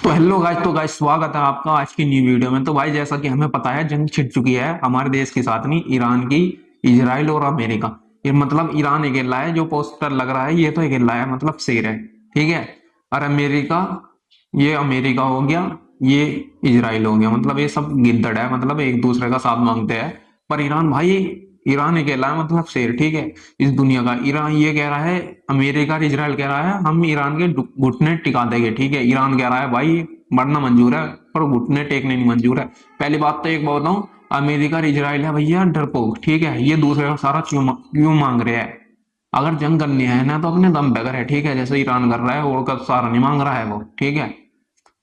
तो hello guys, स्वागत है आपका आज की न्यू वीडियो में। तो भाई जैसा कि हमें पता है, जंग छिड़ चुकी है हमारे देश के साथ नहीं, ईरान की, इजराइल और अमेरिका। ये मतलब ईरान अकेला है जो पोस्टर लग रहा है, ये तो अकेला है, मतलब शेर है, ठीक है। और अमेरिका, ये अमेरिका हो गया, ये इजराइल हो गया, मतलब ये सब गिद्दड़ है, मतलब एक दूसरे का साथ मांगते हैं। पर ईरान भाई, ईरान अकेला है, मतलब शेर, ठीक है। इस दुनिया का ईरान ये कह रहा है, अमेरिका और इजराइल कह रहा है हम ईरान के घुटने टिका देंगे, ठीक है। ईरान कह रहा है भाई मरना मंजूर है पर घुटने टेकने नहीं मंजूर है। पहली बात तो एक बताऊं, अमेरिका और इजराइल है भैया डरपोक, ठीक है। ये दूसरे का सारा क्यों मांग रहे हैं। अगर जंग करनी है ना तो अपने दम पे करे, ठीक है, जैसे ईरान कर रहा है, और का सारा नहीं मांग रहा है वो, ठीक है।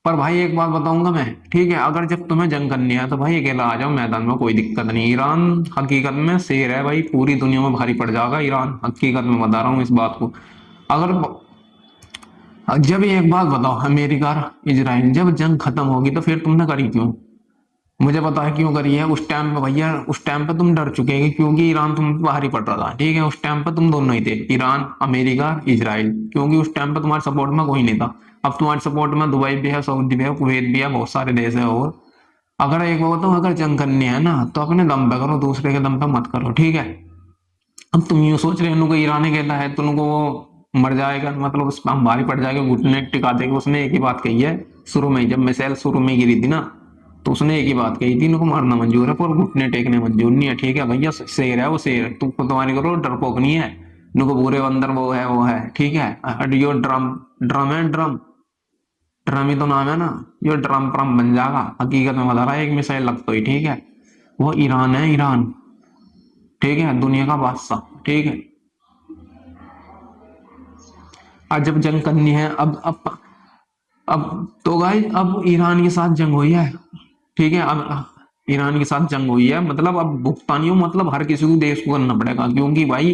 पर भाई एक बात बताऊंगा मैं, ठीक है, अगर जब तुम्हें जंग करनी है तो भाई अकेला आ जाओ मैदान में, कोई दिक्कत नहीं। ईरान हकीकत में शेर है भाई, पूरी दुनिया में भारी पड़ जाएगा ईरान, हकीकत में बता रहा हूँ इस बात को। अगर जब एक बात बताओ, अमेरिका और इजराइल जब जंग खत्म होगी तो फिर तुमने करी क्यों? मुझे पता है क्यों करी है। उस टाइम पे भैया, उस टाइम पे तुम डर चुके हैं क्योंकि ईरान तुम पे भारी पड़ रहा था, ठीक है। उस टाइम पे तुम दोनों ही थे, ईरान, अमेरिका, इजराइल, क्योंकि उस टाइम पे तुम्हारे सपोर्ट में कोई नहीं था। अब तुम्हारे सपोर्ट में दुबई भी है, सऊदी भी है, कुवैत भी है, बहुत सारे देश है। और अगर एक बात बताऊं, अगर जंग करनी है ना तो अपने दम पे करो, दूसरे के दम पे मत करो, ठीक है। अब तुम यूं सोच रहे हो उनको ईरान अकेला है, तुमको वो मर जाएगा, मतलब उस पर हम भारी पड़ जाएगा, घुटने टिका देगा। उसने एक ही बात कही है शुरू में ही, जब मिसाइल शुरू में गिरी थी ना, तो उसने एक ही बात कही थी, इनको मारना मंजूर है पर घुटने टेकने मंजूर नहीं है, ठीक है भैया। शेर है वो, शेर। तुमको तुम्हारी करो डरपोक नहीं है। इनको पूरे अंदर वो है, ठीक है। और यो ड्रम, ड्रम है ड्रम, ड्रम ही तो नाम है ना। ये ड्रम प्रम बन जाएगा, हकीकत में बता रहा है, एक मिसाइल लग तो ही, ठीक है। वो ईरान है, ईरान, ठीक है, दुनिया का बादशाह, ठीक है। आज जब जंग करनी है, अब तो गाइस अब ईरान के साथ जंग हुई है, ठीक है। अब ईरान के साथ जंग हुई है, मतलब अब भुगतानियों, मतलब हर किसी को देश को करना पड़ेगा, क्योंकि भाई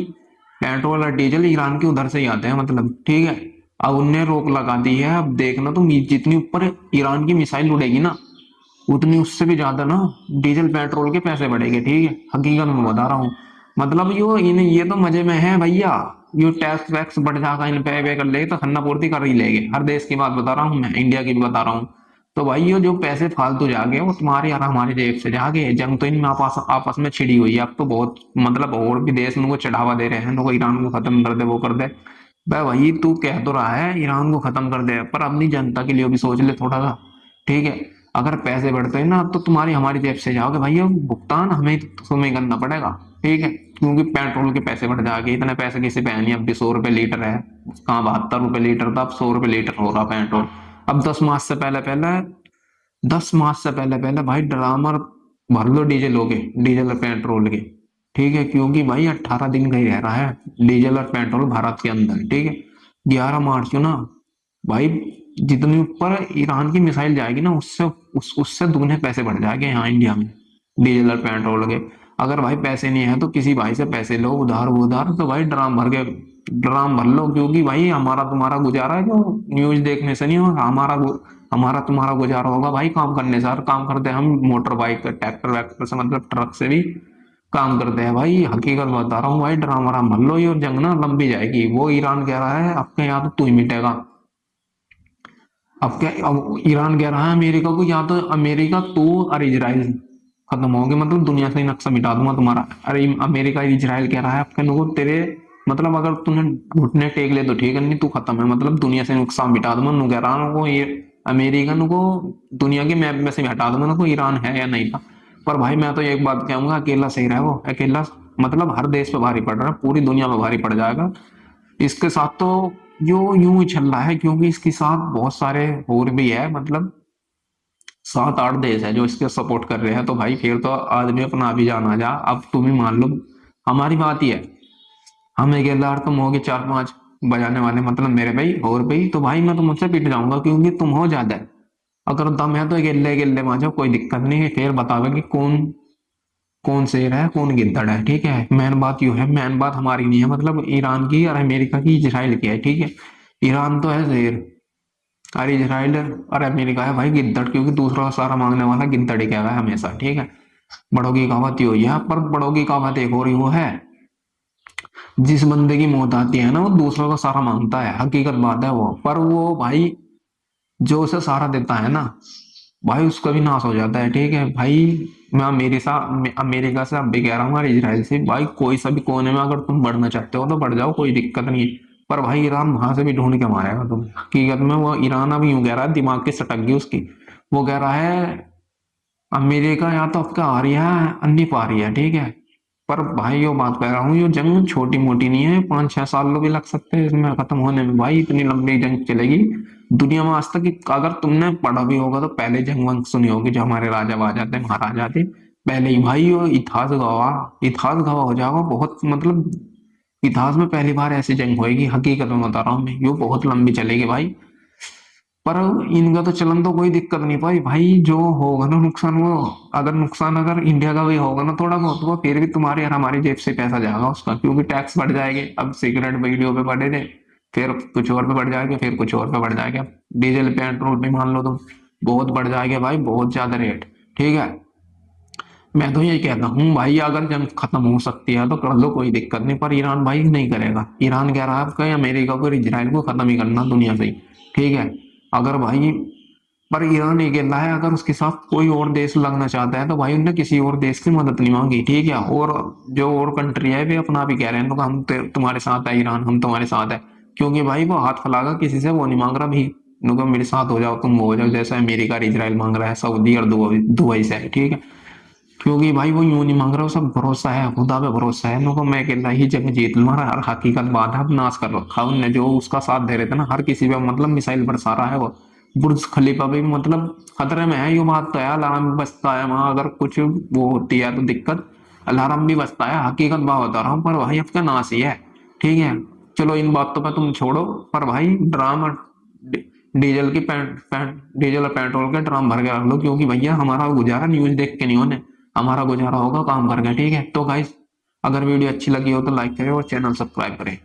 पेट्रोल और डीजल ईरान के उधर से ही आते हैं, मतलब, ठीक है। अब उनने रोक लगा दी है। अब देखना तुम, जितनी ऊपर ईरान की मिसाइल उड़ेगी ना, उतनी उससे भी ज्यादा ना डीजल पेट्रोल के पैसे बढ़ेंगे, ठीक है। हकीकत में बता रहा हूँ, मतलब यो इन ये तो मजे में है भैया। यो टैक्स वैक्स बढ़ जाएगा, इन पे कर लेगे तो खन्ना पूर्ति कर ही लेंगे। हर देश की बात बता रहा हूँ मैं, इंडिया की भी बता रहा हूँ। तो भाई ये जो पैसे फालतू जागे वो तुम्हारे और हमारे जेब से जागे। जंग तो इनमें आपस में छिड़ी हुई है। अब तो बहुत, मतलब और भी देश इनको चढ़ावा दे रहे हैं, इनको ईरान को खत्म कर दे, वो कर दे। भाई वही तू कह तो रहा है ईरान को खत्म कर दे, पर अपनी जनता के लिए भी सोच ले थोड़ा सा, ठीक है। अगर पैसे बढ़ते हैं ना तो तुम्हारी हमारी जेब से जाओगे भैया, भुगतान हमें तुम्हें करना पड़ेगा, ठीक है। क्योंकि पेट्रोल के पैसे बढ़ जाएंगे, इतने पैसे किसी पे है नहीं। अब भी 100 रुपए लीटर है, कहाँ 72 रुपए लीटर था, अब 100 रुपए लीटर हो रहा पेट्रोल। अब 10 मार्च से पहले पहले भाई ड्रामर भर लो डीजल हो गए, डीजल और पेट्रोल के, ठीक है। क्योंकि भाई 18 दिन का ही रह रहा है डीजल और पेट्रोल भारत के अंदर, ठीक है। 11 मार्च को ना भाई, जितनी ऊपर ईरान की मिसाइल जाएगी ना, उससे दुगने पैसे बढ़ जाएंगे यहाँ इंडिया में, डीजल और पेट्रोल के। अगर भाई पैसे नहीं है तो किसी भाई से पैसे लो, उधार वो उधार, तो भाई ड्राम भर लो, क्योंकि भाई हमारा तुम्हारा गुजारा है जो न्यूज देखने से नहीं होगा, हमारा तुम्हारा गुजारा होगा भाई काम करने से। और काम करते हैं हम मोटर बाइक, ट्रैक्टर वैक्टर से, मतलब ट्रक से भी काम करते हैं भाई। हकीकत बता रहा हूँ भाई, ड्राम आराम भर लो, ये जंग ना लंबी जाएगी। वो ईरान कह रहा है आपके यहाँ तो तू ही मिटेगा। अब क्या, अब ईरान कह रहा है अमेरिका को, या तो अमेरिका तू और इजराइल खत्म होगे, मतलब दुनिया से ही नक्शा मिटा दूंगा तुम्हारा। अरे अमेरिका इजराइल कह रहा है आपके लोगों तेरे, मतलब अगर तूने घुटने टेक ले तो ठीक है, नहीं तू खत्म है, मतलब दुनिया से नुकसान मिटा दूंगा। नु कह रहा हूँ ये अमेरिका को दुनिया के मैप में से भी हटा दूंगा, को ईरान है या नहीं था। पर भाई मैं तो एक बात कहूंगा, अकेला सही रहा है वो, अकेला, मतलब हर देश पे भारी पड़ रहा है, पूरी दुनिया में भारी पड़ जाएगा। इसके साथ तो यो यूं ही चल रहा है, क्योंकि इसके साथ बहुत सारे और भी है, मतलब 7-8 देश है जो इसके सपोर्ट कर रहे हैं। तो भाई फिर तो आदमी अपना भी जाना जा। अब तुम ही मान लो, हमारी बात ही है, हम अकेला और तुम होगे 4-5 बजाने वाले, मतलब मेरे भाई और भाई, तो भाई मैं तो मुझसे पिट जाऊंगा, क्योंकि तुम हो ज्यादा। अगर दम है तो अकेले अकेले मान जाओ, कोई दिक्कत नहीं है, फिर बतावे कि कौन कौन शेर है कौन गिद्दड़ है, ठीक है। मेन बात यू है, मेन बात हमारी नहीं है, मतलब ईरान की और अमेरिका की, इजराइल की है, ठीक है। ईरान तो है शेर, और इजराइल और अमेरिका है भाई गिद्दड़, क्योंकि दूसरा का सारा मांगने वाला गिद्दड़ ही कहता है हमेशा, ठीक है। बड़ों की कहावत ही हुई है, पर बड़ों की कहावत एक और ही वो है, जिस बंदे की मौत आती है ना वो दूसरों का सारा मांगता है, हकीकत बात है वो। पर वो भाई जो उसे सहारा देता है ना भाई उसका भी नाश हो जाता है। ठीक है भाई, मैं अमेरिका से अब भी कह रहा हूँ और इसराइल से, भाई कोई सा भी कोने में अगर तुम बढ़ना चाहते हो तो बढ़ जाओ, कोई दिक्कत नहीं है। पर भाई ईरान वहां से भी ढूंढ के मारेगा तुम। हकीकत में वो ईरान अब यूं कह रहा है, दिमाग की सटक गई उसकी। वो कह रहा है अमेरिका या तो आपका आ रही है अन्नी पा रही है। ठीक है, पर भाई यो बात कह रहा हूँ, ये जंग छोटी मोटी नहीं है, 5-6 साल भी लग सकते हैं इसमें खत्म होने में। भाई इतनी लंबी जंग चलेगी दुनिया में आज तक। अगर तुमने पढ़ा भी होगा तो पहले जंग वंग सुनी होगी, जो हमारे राजा वाजा थे महाराजा थे पहले ही। भाई यो इतिहास गवाह हो जाएगा बहुत, मतलब इतिहास में पहली बार ऐसी जंग होगी। हकीकत में बता रहा हूँ मैं, यो बहुत लंबी चलेगी भाई। पर इनका तो चलन तो कोई दिक्कत नहीं पाई भाई, जो होगा ना नुकसान वो, अगर नुकसान अगर इंडिया का भी होगा ना थोड़ा बहुत, वो फिर भी तुम्हारी और हमारी जेब से पैसा जाएगा उसका, क्योंकि टैक्स बढ़ जाएंगे। अब सिगरेट वीडियो पे बढ़े थे, फिर कुछ और पे बढ़ जाएंगे, फिर कुछ और पे बढ़ जाएगा। डीजल पेट्रोल पे मान लो तुम, बहुत बढ़ जाएगा भाई, बहुत ज्यादा रेट। ठीक है, मैं तो यही कहता हूँ भाई, अगर जंग खत्म हो सकती है तो कर लो, कोई दिक्कत नहीं। पर ईरान भाई नहीं करेगा। ईरान कह रहा है आपका अमेरिका को और इजराइल को खत्म ही करना दुनिया से ही। ठीक है, अगर भाई, पर ईरान ये कहता है अगर उसके साथ कोई और देश लगना चाहता है तो भाई उनने किसी और देश की मदद नहीं मांगी। ठीक है, और जो और कंट्री है वे अपना भी कह रहे हैं तो हम तुम्हारे साथ है, ईरान हम तुम्हारे साथ है। क्योंकि भाई वो हाथ फैलागा किसी से, वो नहीं मांग रहा भी उनको मेरे साथ हो जाओ, तुम वो हो जाओ, जैसा अमेरिका और इजराइल मांग रहा है सऊदी और दुबई दुबई से। ठीक है, क्योंकि भाई वो यूं नहीं मांग रहा, वो सब भरोसा है, खुदा पे भरोसा है उनको। मैं अकेला ही जंग जीत लूंगा, हर हकीकत बात है, अब नाश कर रखा उनने जो उसका साथ दे रहे थे ना, हर किसी पे मतलब मिसाइल बरसा रहा है वो। बुर्ज खलीफा भी मतलब खतरे में है, ये बात तो है। अलार्म भी बजता है वहां, अगर कुछ वो होती है तो दिक्कत, अलार्म भी बजता है, हकीकत बात बता रहा हूँ। पर भाई अब का नाश ही है। ठीक है, चलो इन बातों पर तुम छोड़ो, पर भाई ड्रामा डीजल की डीजल और पेट्रोल के ड्राम भर के रख लो, क्योंकि भैया हमारा गुजारा न्यूज देख के नहीं होने, हमारा गुजारा होगा काम करके। ठीक है, तो गाइस अगर वीडियो अच्छी लगी हो तो लाइक करें और चैनल सब्सक्राइब करें।